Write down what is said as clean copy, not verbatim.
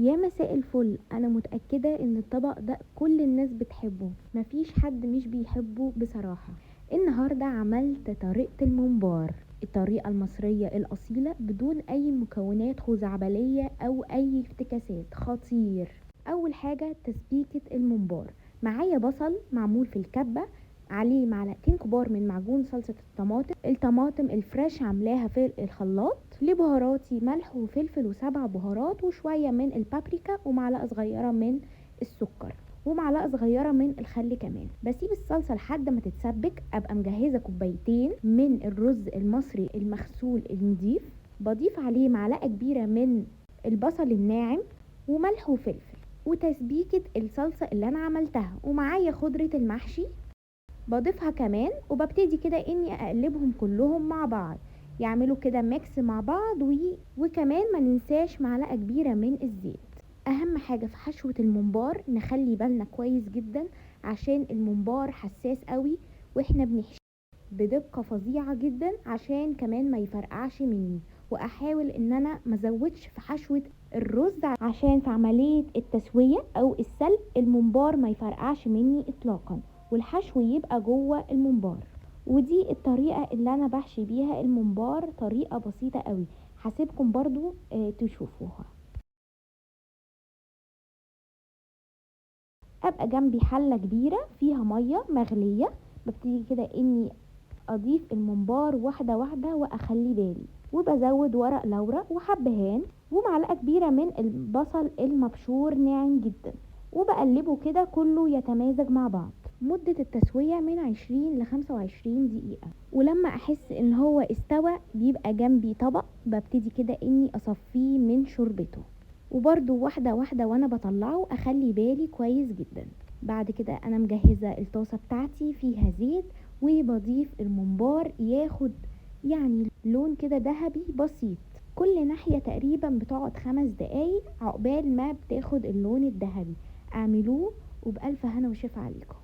يا مساء الفل. انا متأكدة ان الطبق ده كل الناس بتحبه، مفيش حد مش بيحبه بصراحة. النهاردة عملت طريقة الممبار، الطريقة المصرية الأصيلة بدون اي مكونات خزعبلية او اي افتكاسات. خطير. اول حاجة تسبيكة الممبار. معايا بصل معمول في الكبة، عليه معلقتين كبار من معجون صلصة الطماطم الفريش عاملاها في الخلاط، لبهاراتي ملح وفلفل و7 بهارات وشوية من البابريكا ومعلقة صغيرة من السكر ومعلقة صغيرة من الخل كمان. بسيب الصلصة لحد ما تتسبك. ابقى مجهزة كوبايتين من الرز المصري المغسول النضيف، بضيف عليه معلقة كبيرة من البصل الناعم وملح وفلفل وتسبيكة الصلصة اللي انا عملتها، ومعايا خضرة المحشي بضيفها كمان، وببتدي كده اني اقلبهم كلهم مع بعض يعملوا كده ميكس مع بعض وكمان ما ننساش معلقة كبيرة من الزيت. اهم حاجة في حشوة الممبار نخلي بالنا كويس جدا، عشان الممبار حساس قوي واحنا بنحشي بدقة فظيعة جدا عشان كمان ما يفرقعش مني. واحاول ان انا مزودش في حشوة الرز عشان في عملية التسوية او السلق الممبار ما يفرقعش مني اطلاقا، والحشو يبقى جوه الممبار. ودي الطريقة اللي انا بحشي بيها الممبار، طريقة بسيطة قوي، هسيبكم برضو تشوفوها. ابقى جنبي حلة كبيرة فيها مية مغلية، ببتدي كده اني اضيف الممبار واحدة واحدة واخلي بالي، وبزود ورق لورا وحبهان ومعلقة كبيرة من البصل المبشور ناعم جدا، وبقلبه كده كله يتمازج مع بعض. مدة التسوية من 20 ل25 دقيقة، ولما احس ان هو استوى بيبقى جنبي طبق ببتدي كده اني اصفيه من شوربته، وبرده واحدة واحدة وانا بطلعه اخلي بالي كويس جدا. بعد كده انا مجهزة الطاسة بتاعتي فيها زيت، وبضيف الممبار ياخد يعني لون كده ذهبي بسيط. كل ناحية تقريبا بتقعد 5 دقايق عقبال ما بتاخد اللون الذهبي. اعملوه وبألف هنا وشفا عليكم.